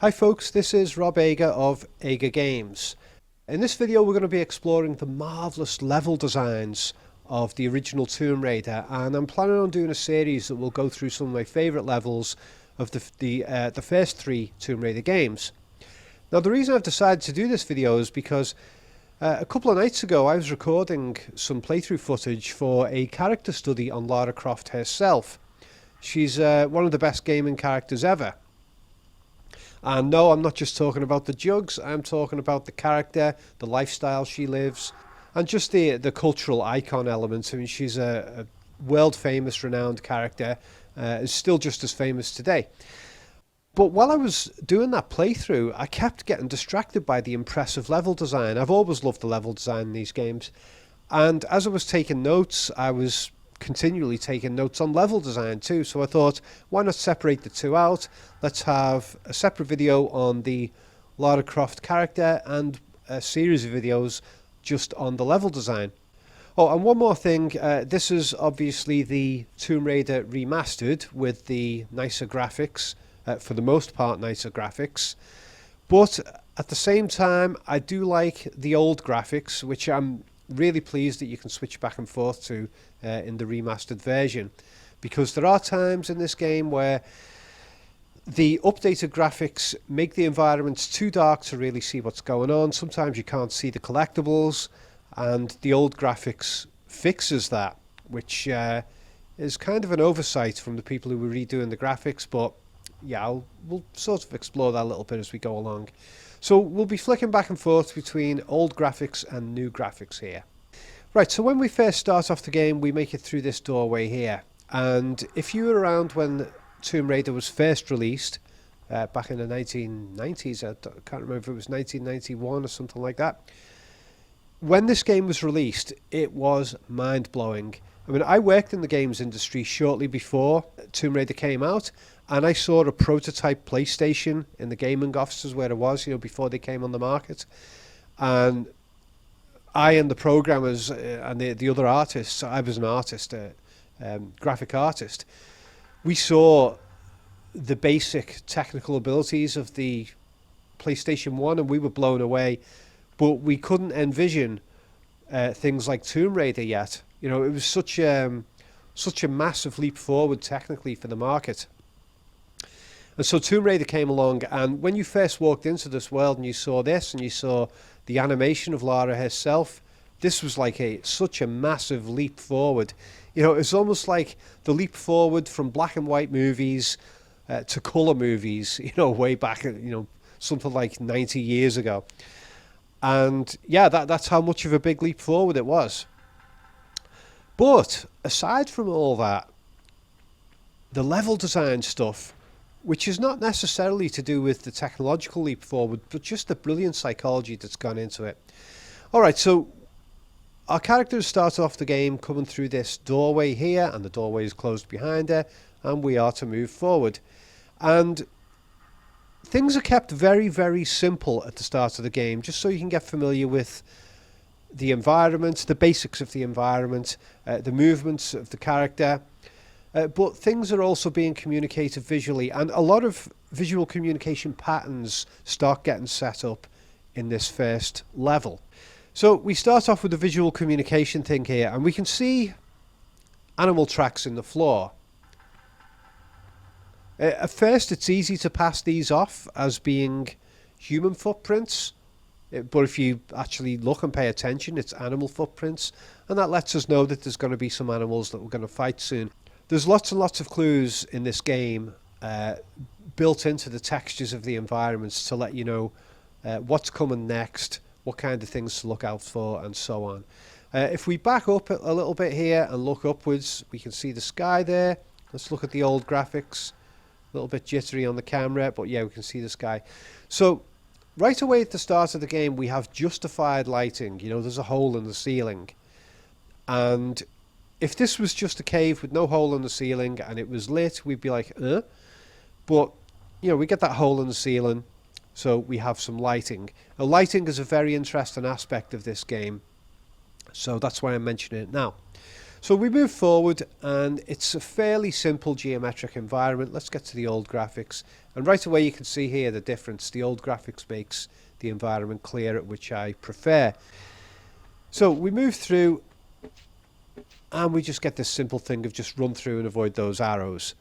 Hi folks, this is Rob Ager of Ager Games. In this video we're going to be exploring the marvellous level designs of the original Tomb Raider, and I'm planning on doing a series that will go through some of my favourite levels of the first three Tomb Raider games. Now the reason I've decided to do this video is because a couple of nights ago I was recording some playthrough footage for a character study on Lara Croft herself. She's one of the best gaming characters ever. And no, I'm not just talking about the jugs, I'm talking about the character, the lifestyle she lives, and just the cultural icon elements. I mean, she's a world famous, renowned character, is still just as famous today. But while I was doing that playthrough, I kept getting distracted by the impressive level design. I've always loved the level design in these games. And as I was taking notes, I was continually taking notes on level design too, so I thought, why not separate the two out? Let's have a separate video on the Lara Croft character and a series of videos just on the level design. Oh, and one more thing, this is obviously the Tomb Raider remastered with the nicer graphics, for the most part nicer graphics, but at the same time I do like the old graphics, which I'm really pleased that you can switch back and forth to in the remastered version, because there are times in this game where the updated graphics make the environments too dark to really see what's going on. Sometimes you can't see the collectibles, and the old graphics fixes that, which is kind of an oversight from the people who were redoing the graphics, but yeah, we'll sort of explore that a little bit as we go along. So we'll be flicking back and forth between old graphics and new graphics here. Right, so when we first start off the game, we make it through this doorway here. And if you were around when Tomb Raider was first released, back in the 1990s, I can't remember if it was 1991 or something like that. When this game was released, it was mind-blowing. I mean, I worked in the games industry shortly before Tomb Raider came out, and I saw a prototype PlayStation in the gaming offices where it was, before they came on the market. And I and the programmers and the other artists, I was an artist, graphic artist, we saw the basic technical abilities of the PlayStation 1 and we were blown away, but we couldn't envision things like Tomb Raider yet. It was such a massive leap forward technically for the market. And so Tomb Raider came along, and when you first walked into this world and you saw this and you saw the animation of Lara herself, this was like such a massive leap forward. It's almost like the leap forward from black and white movies to colour movies, way back, something like 90 years ago. And yeah, that's how much of a big leap forward it was. But aside from all that, the level design stuff, which is not necessarily to do with the technological leap forward, but just the brilliant psychology that's gone into it. Alright, so our characters start off the game coming through this doorway here, and the doorway is closed behind her, and we are to move forward. And things are kept very, very simple at the start of the game, just so you can get familiar with the environment, the basics of the environment, the movements of the character. But things are also being communicated visually, and a lot of visual communication patterns start getting set up in this first level. So we start off with the visual communication thing here, and we can see animal tracks in the floor. At first it's easy to pass these off as being human footprints, but if you actually look and pay attention, it's animal footprints, and that lets us know that there's going to be some animals that we're going to fight soon. There's lots and lots of clues in this game built into the textures of the environments to let you know what's coming next, what kind of things to look out for, and so on. If we back up a little bit here and look upwards, we can see the sky there. Let's look at the old graphics. A little bit jittery on the camera, but yeah, we can see the sky. So right away at the start of the game, we have justified lighting. There's a hole in the ceiling. And if this was just a cave with no hole in the ceiling and it was lit, we'd be like, But, we get that hole in the ceiling, so we have some lighting. Now, lighting is a very interesting aspect of this game, so that's why I'm mentioning it now. So we move forward and it's a fairly simple geometric environment. Let's get to the old graphics. And right away you can see here the difference. The old graphics makes the environment clearer, which I prefer. So we move through and we just get this simple thing of just run through and avoid those arrows.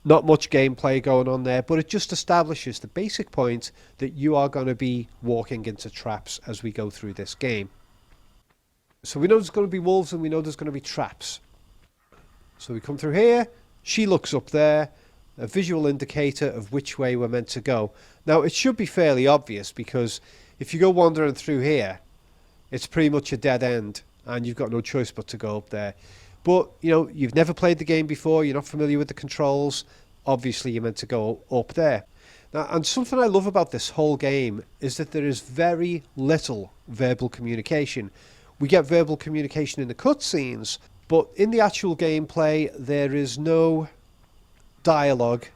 Not much gameplay going on there, but it just establishes the basic point that you are going to be walking into traps as we go through this game. So we know there's going to be wolves and we know there's going to be traps. So we come through here, she looks up there, a visual indicator of which way we're meant to go. Now it should be fairly obvious, because if you go wandering through here, it's pretty much a dead end and you've got no choice but to go up there. But you know, you've never played the game before, you're not familiar with the controls, obviously you're meant to go up there. Now, and something I love about this whole game is that there is very little verbal communication. We get verbal communication in the cutscenes, but in the actual gameplay there is no dialogue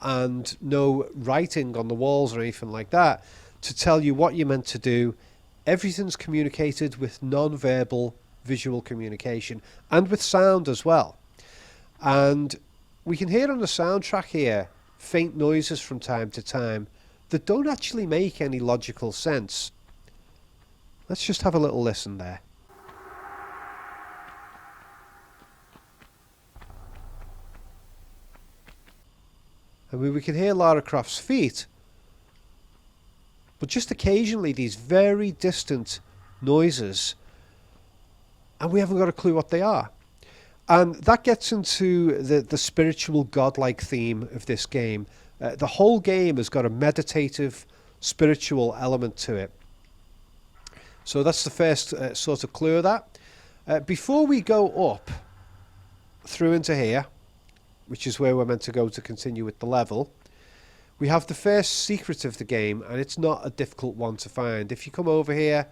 and no writing on the walls or anything like that to tell you what you're meant to do. Everything's communicated with non-verbal visual communication and with sound as well. And we can hear on the soundtrack here faint noises from time to time that don't actually make any logical sense. Let's just have a little listen there. I mean, we can hear Lara Croft's feet, but just occasionally these very distant noises, and we haven't got a clue what they are. And that gets into the spiritual godlike theme of this game. The whole game has got a meditative, spiritual element to it. So that's the first sort of clue of that. Before we go up through into here, which is where we're meant to go to continue with the level, we have the first secret of the game, and it's not a difficult one to find. If you come over here,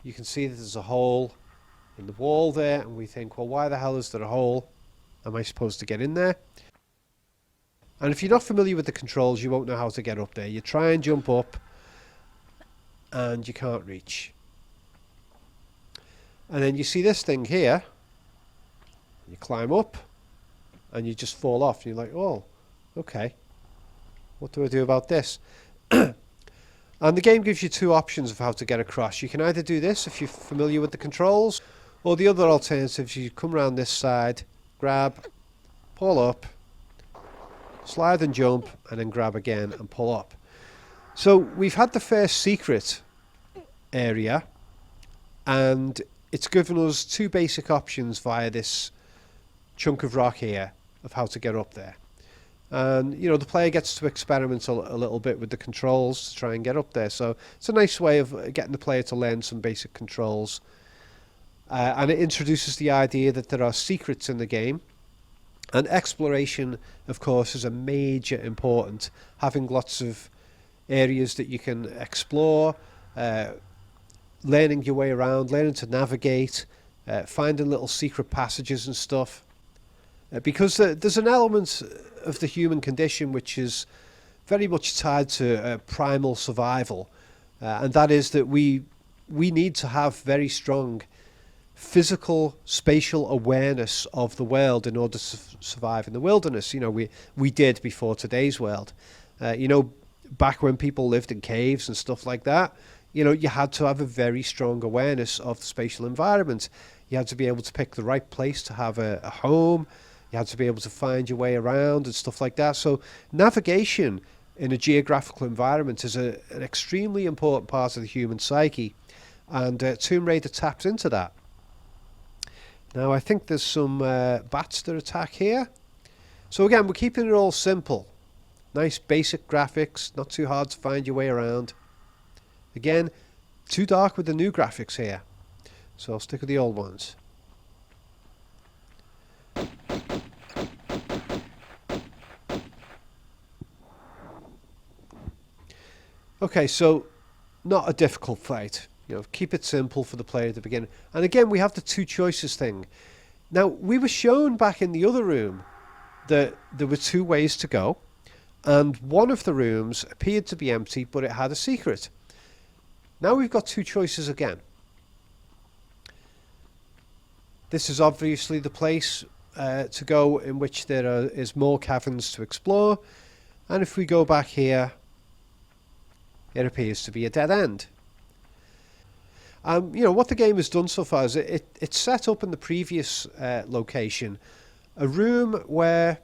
you can see that there's a hole in the wall there, and we think, well, why the hell is there a hole? Am I supposed to get in there? And if you're not familiar with the controls, you won't know how to get up there. You try and jump up, and you can't reach. And then you see this thing here, you climb up, and you just fall off, and you're like, oh, okay, what do I do about this? And the game gives you two options of how to get across. You can either do this if you're familiar with the controls, or the other alternative, you come around this side, grab, pull up, slide and jump, and then grab again and pull up. So we've had the first secret area, and it's given us two basic options via this chunk of rock here of how to get up there. And you know, the player gets to experiment a little bit with the controls to try and get up there. So it's a nice way of getting the player to learn some basic controls. And it introduces the idea that there are secrets in the game. And exploration, of course, is a major important. Having lots of areas that you can explore, learning your way around, learning to navigate, finding little secret passages and stuff. Because there's an element of the human condition which is very much tied to primal survival, and that is that we need to have very strong physical, spatial awareness of the world in order to survive in the wilderness. You know, we did before today's world. You know, back when people lived in caves and stuff like that, you know, you had to have a very strong awareness of the spatial environment. You had to be able to pick the right place to have a home. You had to be able to find your way around and stuff like that. So navigation in a geographical environment is an extremely important part of the human psyche. And Tomb Raider taps into that. Now I think there's some bats that attack here. So again, we're keeping it all simple. Nice basic graphics, not too hard to find your way around. Again, too dark with the new graphics here. So I'll stick with the old ones. Okay, so not a difficult fight. You know, keep it simple for the player at the beginning. And again, we have the two choices thing. Now, we were shown back in the other room that there were two ways to go, and one of the rooms appeared to be empty, but it had a secret. Now we've got two choices again. This is obviously the place to go in which there is more caverns to explore. And if we go back here, it appears to be a dead end. What the game has done so far is it's set up in the previous location a room where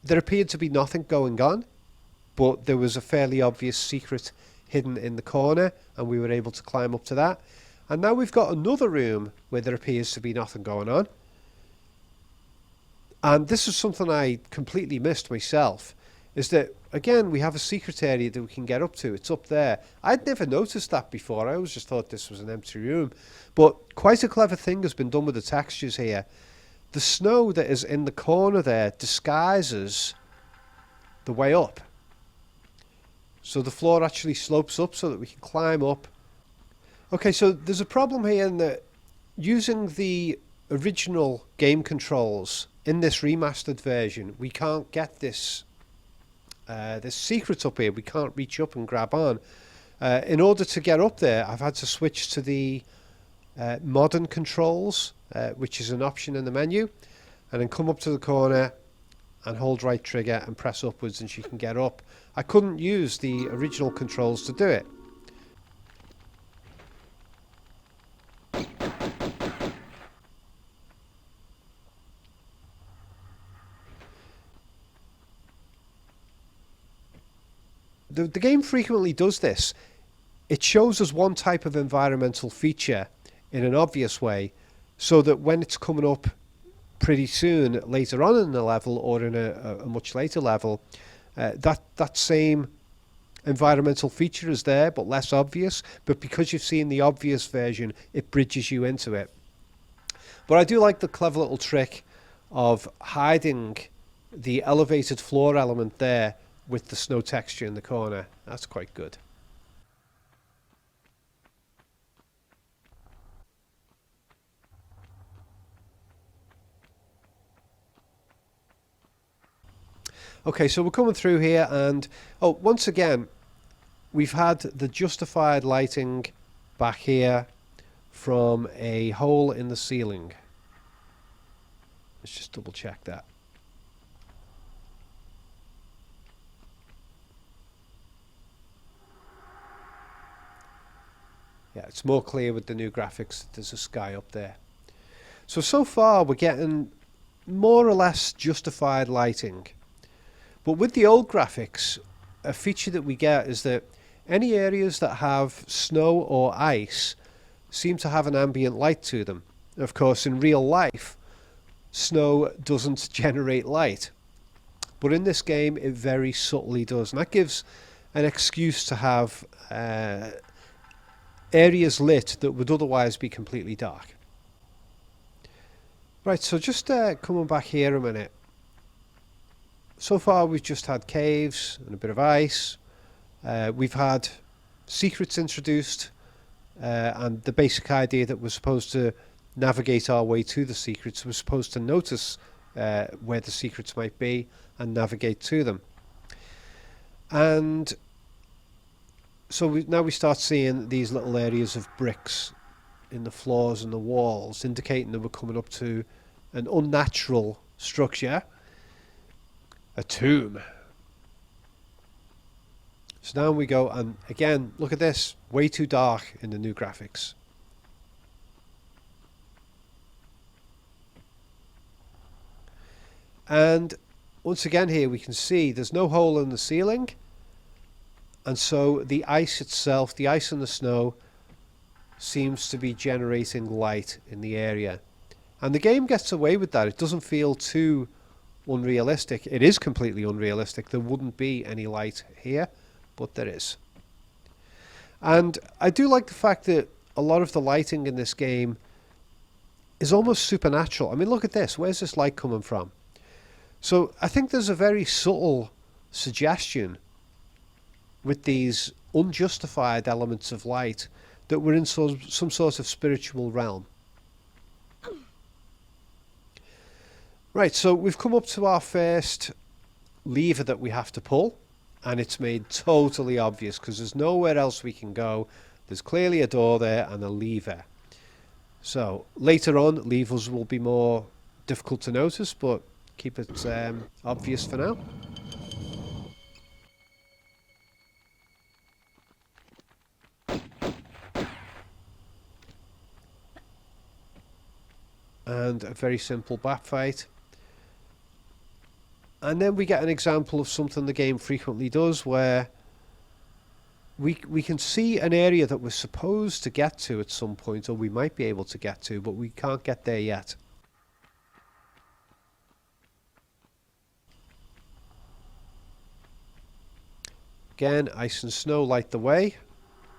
there appeared to be nothing going on, but there was a fairly obvious secret hidden in the corner, and we were able to climb up to that. And now we've got another room where there appears to be nothing going on. And this is something I completely missed myself, is that, again, we have a secret area that we can get up to. It's up there. I'd never noticed that before. I always just thought this was an empty room. But quite a clever thing has been done with the textures here. The snow that is in the corner there disguises the way up. So the floor actually slopes up so that we can climb up. Okay, so there's a problem here in that using the original game controls in this remastered version, we can't get this secret up here. We can't reach up and grab on. In order to get up there, I've had to switch to the modern controls, which is an option in the menu, and then come up to the corner and hold right trigger and press upwards, and she can get up. I couldn't use the original controls to do it. The game frequently does this. It shows us one type of environmental feature in an obvious way, so that when it's coming up pretty soon later on in the level, or in a much later level, that same environmental feature is there but less obvious. But because you've seen the obvious version, it bridges you into it. But I do like the clever little trick of hiding the elevated floor element there with the snow texture in the corner. That's quite good. Okay, so we're coming through here, and once again, we've had the justified lighting back here from a hole in the ceiling. Let's just double check that. Yeah, it's more clear with the new graphics. There's a sky up there. So far we're getting more or less justified lighting. But with the old graphics, a feature that we get is that any areas that have snow or ice seem to have an ambient light to them. Of course, in real life, snow doesn't generate light. But in this game, it very subtly does. And that gives an excuse to have areas lit that would otherwise be completely dark. Right, so just coming back here a minute. So far we've just had caves and a bit of ice. We've had secrets introduced, and the basic idea that we're supposed to navigate our way to the secrets. We're supposed to notice where the secrets might be and navigate to them. And so now we start seeing these little areas of bricks in the floors and the walls, indicating that we're coming up to an unnatural structure, a tomb. So down we go, and again, look at this, way too dark in the new graphics. And once again here we can see there's no hole in the ceiling, and so the ice itself, the ice and the snow, seems to be generating light in the area. And the game gets away with that. It doesn't feel too unrealistic. It is completely unrealistic. There wouldn't be any light here, but there is. And I do like the fact that a lot of the lighting in this game is almost supernatural. I mean, look at this. Where's this light coming from? So I think there's a very subtle suggestion with these unjustified elements of light that we're in some sort of spiritual realm. Right, so we've come up to our first lever that we have to pull, and it's made totally obvious because there's nowhere else we can go. There's clearly a door there and a lever. So later on, levers will be more difficult to notice, but keep it obvious for now. And a very simple bat fight. And then we get an example of something the game frequently does, where we can see an area that we're supposed to get to at some point, or we might be able to get to, but we can't get there yet. Again, ice and snow light the way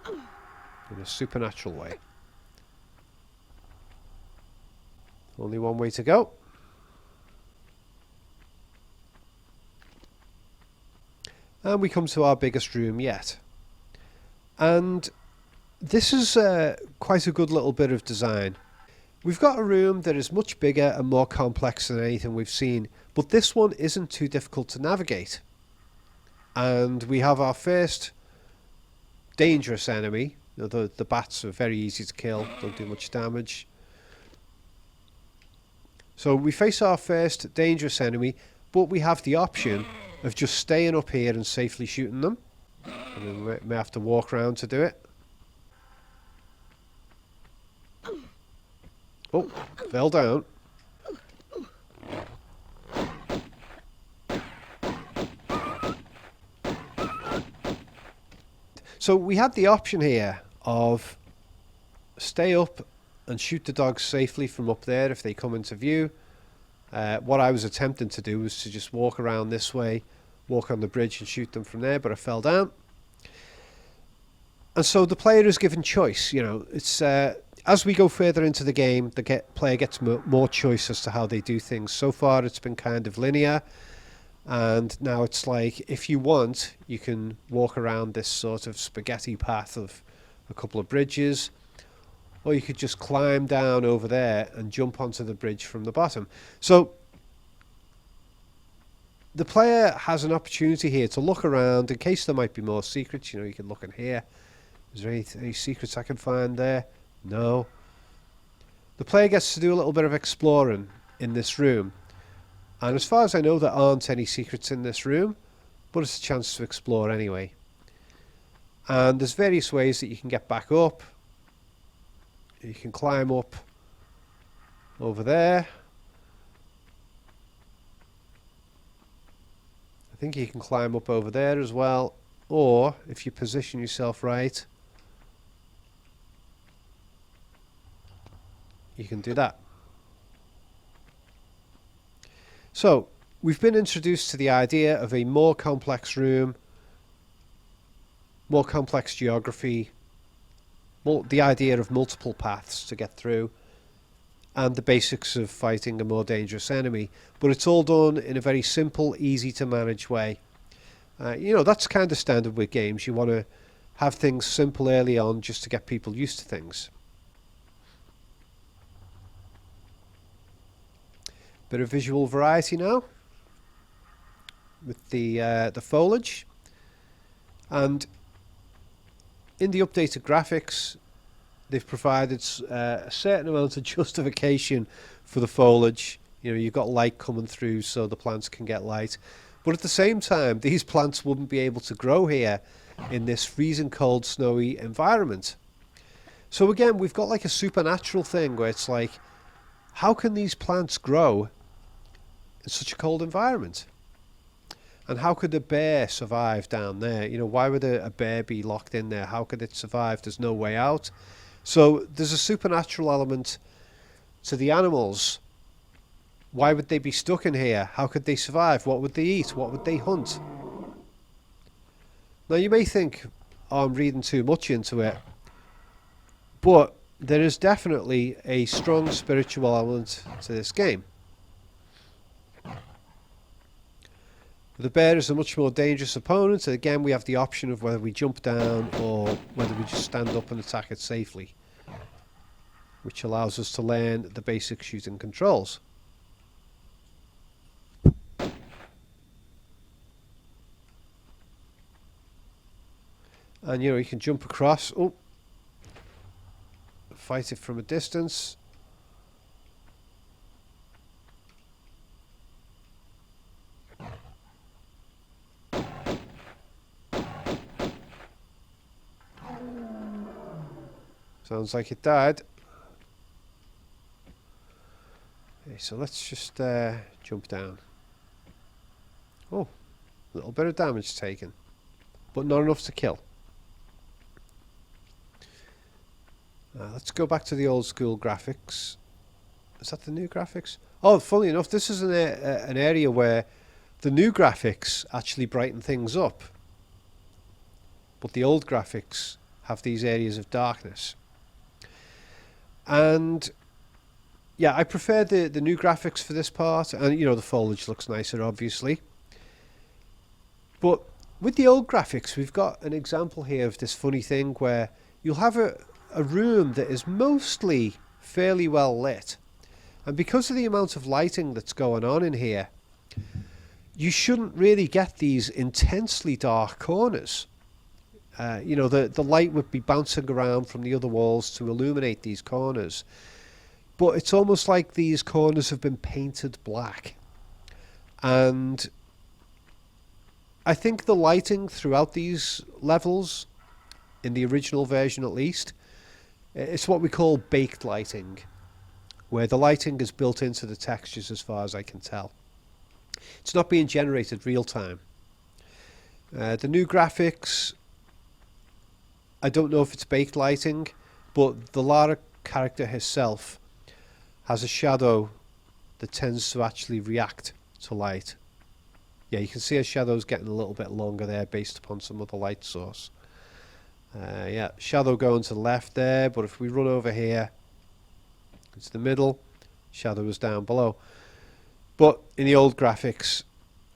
in a supernatural way. Only one way to go. And we come to our biggest room yet. And this is quite a good little bit of design. We've got a room that is much bigger and more complex than anything we've seen, but this one isn't too difficult to navigate. And we have our first dangerous enemy. You know, the bats are very easy to kill, don't do much damage. So we face our first dangerous enemy, but we have the option of just staying up here and safely shooting them. And then we may have to walk around to do it. Oh, fell down. So we had the option here of stay up and shoot the dogs safely from up there if they come into view. What I was attempting to do was to just walk around this way, walk on the bridge and shoot them from there, but I fell down. And so the player is given choice. You know, it's as we go further into the game, the player gets more choice as to how they do things. So far it's been kind of linear, and now it's like, if you want, you can walk around this sort of spaghetti path of a couple of bridges, or you could just climb down over there and jump onto the bridge from the bottom. So the player has an opportunity here to look around in case there might be more secrets. You know, you can look in here. Is there any secrets I can find there? No. The player gets to do a little bit of exploring in this room. And as far as I know, there aren't any secrets in this room, but it's a chance to explore anyway. And there's various ways that you can get back up. You can climb up over there. I think you can climb up over there as well. Or, if you position yourself right, you can do that. So, we've been introduced to the idea of a more complex room, more complex geography, the idea of multiple paths to get through, and the basics of fighting a more dangerous enemy. But it's all done in a very simple, easy to manage way. You know, that's kind of standard with games. You want to have things simple early on just to get people used to things. Bit of visual variety now with the foliage, and in the updated graphics they've provided a certain amount of justification for the foliage. You know, you've got light coming through so the plants can get light, but at the same time these plants wouldn't be able to grow here in this freezing cold snowy environment. So again, we've got like a supernatural thing where it's like, how can these plants grow in such a cold environment? And how could a bear survive down there? You know, why would a bear be locked in there? How could it survive? There's no way out. So there's a supernatural element to the animals. Why would they be stuck in here? How could they survive? What would they eat? What would they hunt? Now you may think, oh, I'm reading too much into it, but there is definitely a strong spiritual element to this game. The bear is a much more dangerous opponent, and again we have the option of whether we jump down or whether we just stand up and attack it safely, which allows us to learn the basic shooting controls. And you know, you can jump across. Oh, fight it from a distance. Sounds like it died. Okay, so let's just jump down. Oh, a little bit of damage taken, but not enough to kill. Let's go back to the old school graphics. Is that the new graphics? Oh, funny enough, this is an area where the new graphics actually brighten things up, but the old graphics have these areas of darkness. And yeah, I prefer the new graphics for this part, and you know, the foliage looks nicer obviously. But with the old graphics, we've got an example here of this funny thing where you'll have a room that is mostly fairly well lit, and because of the amount of lighting that's going on in here, you shouldn't really get these intensely dark corners. You know, the light would be bouncing around from the other walls to illuminate these corners, but it's almost like these corners have been painted black. And I think the lighting throughout these levels, in the original version at least, it's what we call baked lighting, where the lighting is built into the textures as far as I can tell. It's not being generated real time. The new graphics, I don't know if it's baked lighting, but the Lara character herself has a shadow that tends to actually react to light. Yeah, you can see her shadow's getting a little bit longer there based upon some other light source. Yeah, shadow going to the left there, but if we run over here, it's the middle, shadow is down below. But in the old graphics,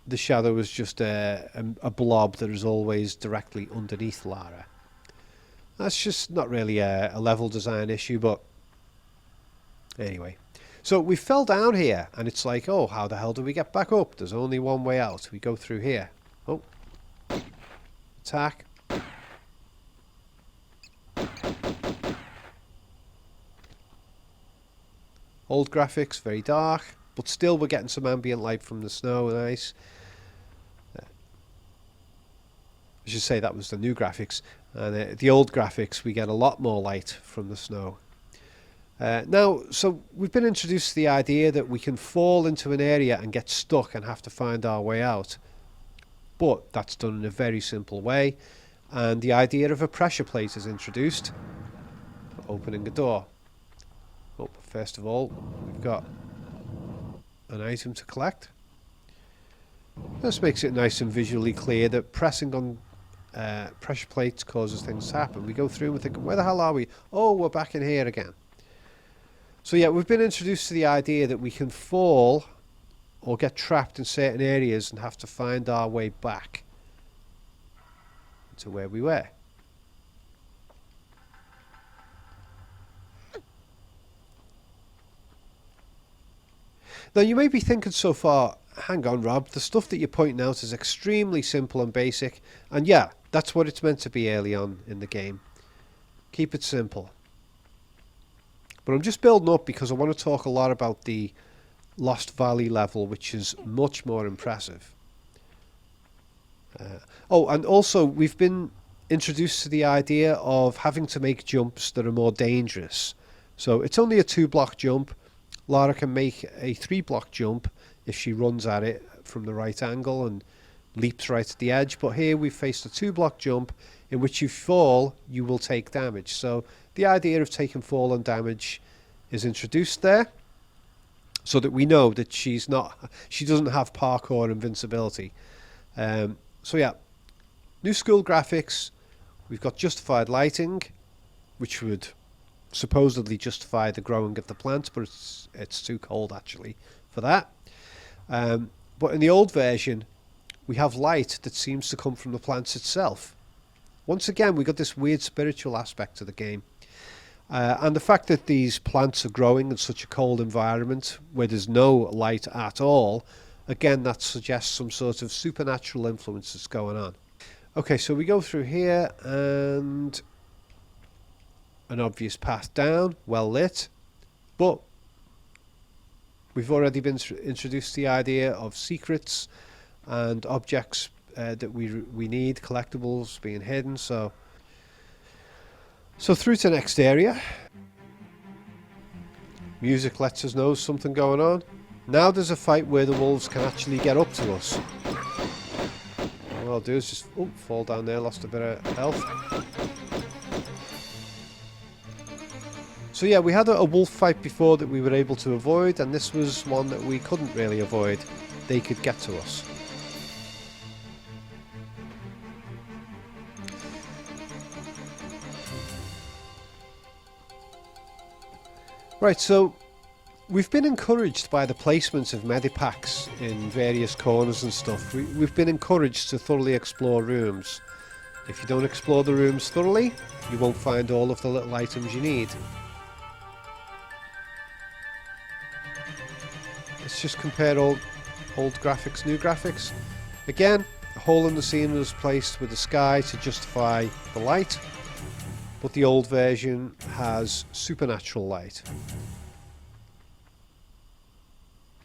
the shadow was just a blob that is always directly underneath Lara. That's just not really a level design issue, but anyway. So we fell down here, and it's like, oh, how the hell do we get back up? There's only one way out. We go through here. Oh. Attack. Old graphics, very dark, but still we're getting some ambient light from the snow. Nice. I should say that was the new graphics. And the old graphics, we get a lot more light from the snow. Now, so we've been introduced to the idea that we can fall into an area and get stuck and have to find our way out. But that's done in a very simple way. And the idea of a pressure plate is introduced for opening a door. Oh, first of all, we've got an item to collect. This makes it nice and visually clear that pressing on pressure plates causes things to happen. We go through and we think, where the hell are we? Oh, we're back in here again. So yeah, we've been introduced to the idea that we can fall or get trapped in certain areas and have to find our way back to where we were. Now you may be thinking so far, hang on Rob, the stuff that you're pointing out is extremely simple and basic, and yeah, that's what it's meant to be early on in the game. Keep it simple. But I'm just building up because I want to talk a lot about the Lost Valley level, which is much more impressive. Oh, and also we've been introduced to the idea of having to make jumps that are more dangerous. So it's only a 2-block jump. Lara can make a 3-block jump if she runs at it from the right angle and leaps right at the edge. But here we've faced a 2-block jump in which you fall, you will take damage. So the idea of taking fall and damage is introduced there, so that we know that she doesn't have parkour invincibility. So yeah, new school graphics. We've got justified lighting, which would supposedly justify the growing of the plant, but it's too cold actually for that. But in the old version, we have light that seems to come from the plants itself. Once again, we got this weird spiritual aspect to the game. And the fact that these plants are growing in such a cold environment where there's no light at all, again, that suggests some sort of supernatural influence that's going on. Okay, so we go through here and an obvious path down, well lit, but we've already been introduced to the idea of secrets and objects that we need, collectibles being hidden. So through to the next area. Music lets us know something going on. Now there's a fight where the wolves can actually get up to us. All I'll do is just fall down there, lost a bit of health. So yeah, we had a wolf fight before that we were able to avoid, and this was one that we couldn't really avoid. They could get to us. Right, so we've been encouraged by the placement of medipacks in various corners and stuff. We've been encouraged to thoroughly explore rooms. If you don't explore the rooms thoroughly, you won't find all of the little items you need. Let's just compare old graphics, new graphics. Again, a hole in the ceiling was placed with the sky to justify the light, but the old version has supernatural light.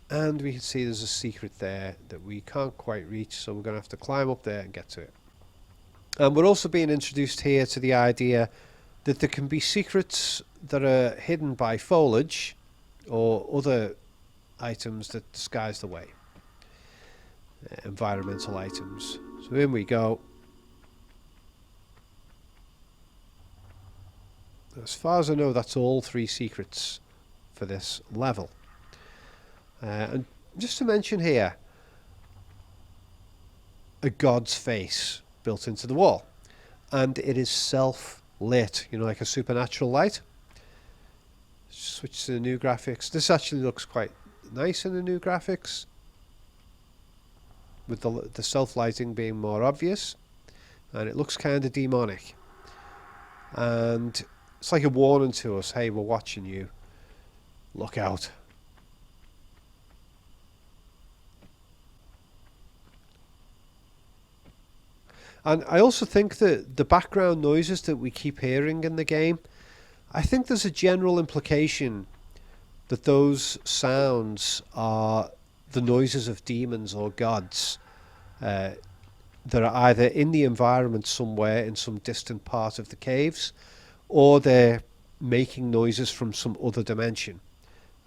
And we can see there's a secret there that we can't quite reach, so we're going to have to climb up there and get to it. And we're also being introduced here to the idea that there can be secrets that are hidden by foliage or other items that disguise the way. Environmental items. So in we go. As far as I know, that's all 3 secrets for this level. And just to mention here, a god's face built into the wall. And it is self-lit, you know, like a supernatural light. Switch to the new graphics. This actually looks quite nice in the new graphics, with the self-lighting being more obvious. And it looks kind of demonic. And it's like a warning to us, hey, we're watching you. Look out. And I also think that the background noises that we keep hearing in the game, I think there's a general implication that those sounds are the noises of demons or gods that are either in the environment somewhere in some distant part of the caves, or they're making noises from some other dimension.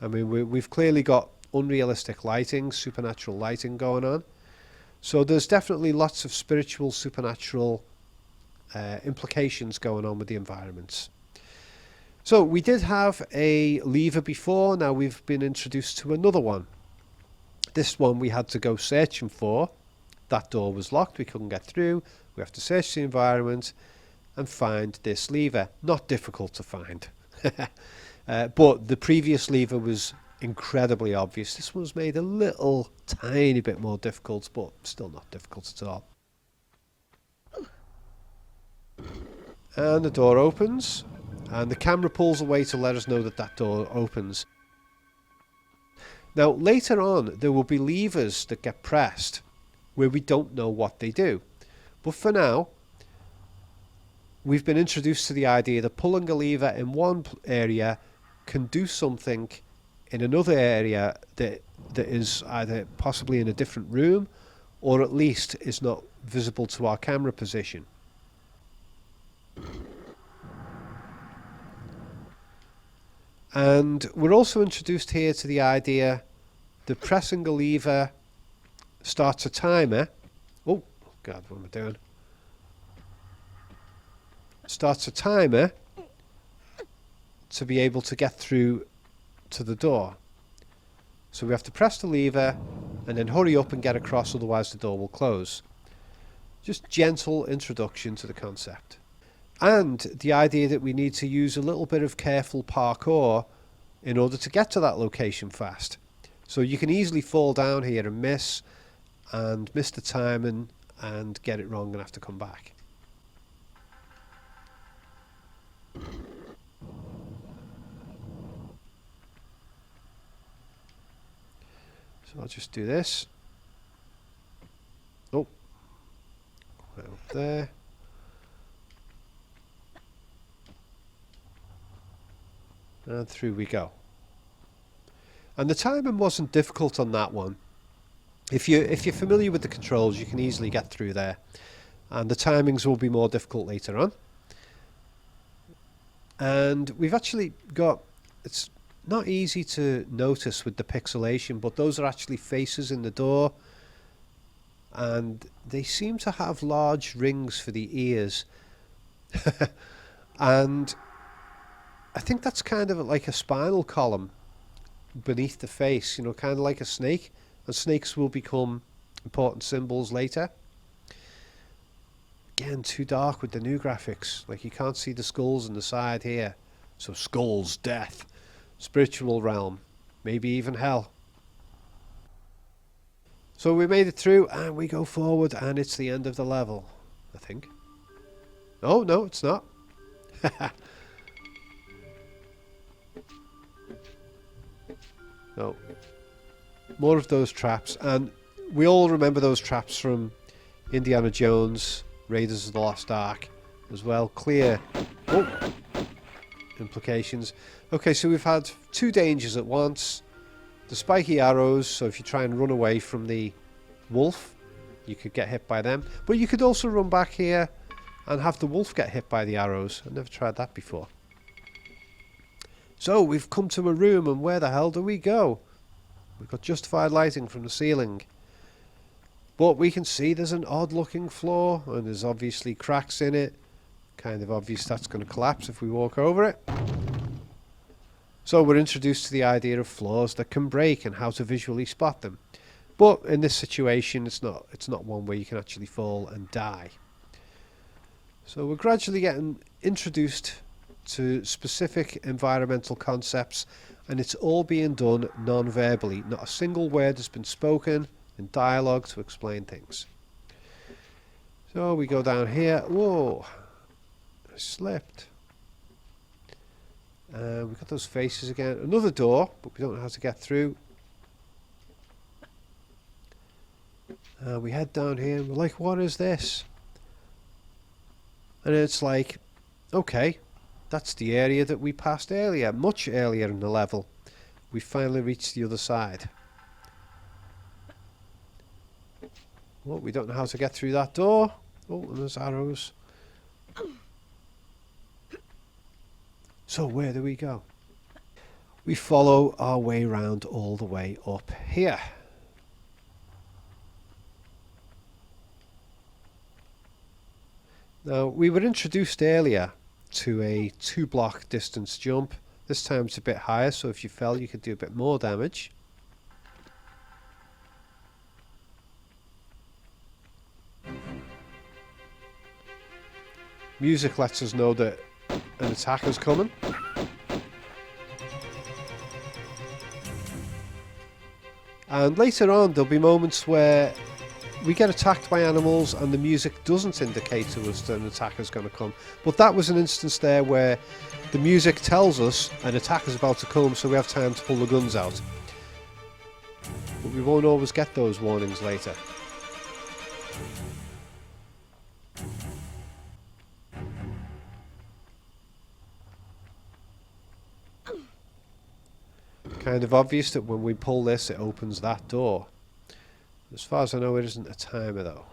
I mean, we've clearly got unrealistic lighting, supernatural lighting going on. So there's definitely lots of spiritual, supernatural implications going on with the environments. So we did have a lever before, now we've been introduced to another one. This one we had to go searching for. That door was locked, we couldn't get through. We have to search the environment and find this lever. Not difficult to find. But the previous lever was incredibly obvious. This one's made a little tiny bit more difficult, but still not difficult at all. And the door opens, and the camera pulls away to let us know that that door opens. Now later on there will be levers that get pressed where we don't know what they do, but for now we've been introduced to the idea that pulling a lever in one area can do something in another area that is either possibly in a different room or at least is not visible to our camera position. And we're also introduced here to the idea that pressing a lever starts a timer. Oh god, what am I doing? Starts a timer to be able to get through to the door. So we have to press the lever and then hurry up and get across, otherwise the door will close. Just gentle introduction to the concept. And the idea that we need to use a little bit of careful parkour in order to get to that location fast. So you can easily fall down here and miss the timing and get it wrong and have to come back. So I'll just do this. Oh, right up there. And through we go. And the timing wasn't difficult on that one. If you're familiar with the controls, you can easily get through there. And the timings will be more difficult later on. And we've actually got, it's not easy to notice with the pixelation, but those are actually faces in the door. And they seem to have large rings for the ears. And I think that's kind of like a spinal column beneath the face, you know, kind of like a snake. And snakes will become important symbols later. Again, too dark with the new graphics. Like, you can't see the skulls on the side here. So skulls, death, spiritual realm, maybe even hell. So we made it through and we go forward and it's the end of the level, I think. Oh, no, it's not. No. More of those traps. And we all remember those traps from Indiana Jones, Raiders of the Lost Ark as well. Clear implications. Okay, so we've had two dangers at once. The spiky arrows, so if you try and run away from the wolf, you could get hit by them. But you could also run back here and have the wolf get hit by the arrows. I've never tried that before. So we've come to a room, and where the hell do we go? We've got justified lighting from the ceiling. But we can see there's an odd looking floor, and there's obviously cracks in it. Kind of obvious that's going to collapse if we walk over it. So we're introduced to the idea of floors that can break and how to visually spot them. But in this situation, it's not one where you can actually fall and die. So we're gradually getting introduced to specific environmental concepts, and it's all being done non-verbally. Not a single word has been spoken in dialogue to explain things. So we go down here. Whoa, I slipped. We've got those faces again. Another door, but we don't know how to get through. We head down here and we're like, what is this? And it's like, okay, that's the area that we passed earlier, much earlier in the level. We finally reached the other side. Well, we don't know how to get through that door. Oh, and there's arrows. So where do we go? We follow our way round all the way up here. Now, we were introduced earlier to a 2-block distance jump. This time it's a bit higher, so if you fell you could do a bit more damage. Music lets us know that an attacker's coming. And later on there'll be moments where we get attacked by animals and the music doesn't indicate to us that an attacker's going to come. But that was an instance there where the music tells us an attacker's about to come, so we have time to pull the guns out. But we won't always get those warnings later. Kind of obvious that when we pull this, it opens that door. As far as I know, it isn't a timer though.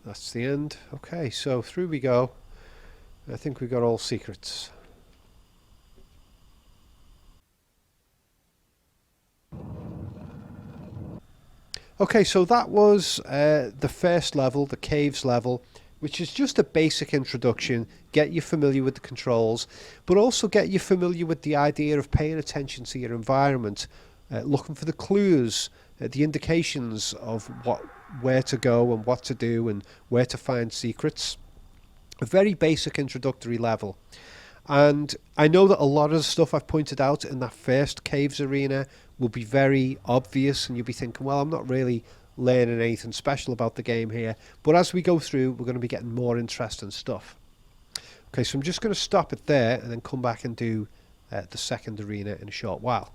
That's the end. Okay, so through we go. I think we got all secrets. Okay, so that was the first level, the caves level, which is just a basic introduction, get you familiar with the controls, but also get you familiar with the idea of paying attention to your environment, looking for the clues, the indications of where to go and what to do and where to find secrets. A very basic introductory level. And I know that a lot of the stuff I've pointed out in that first caves arena will be very obvious, and you'll be thinking, well, I'm not really learning anything special about the game here. But as we go through, we're going to be getting more interesting stuff. Okay, so I'm just going to stop it there and then come back and do the second arena in a short while.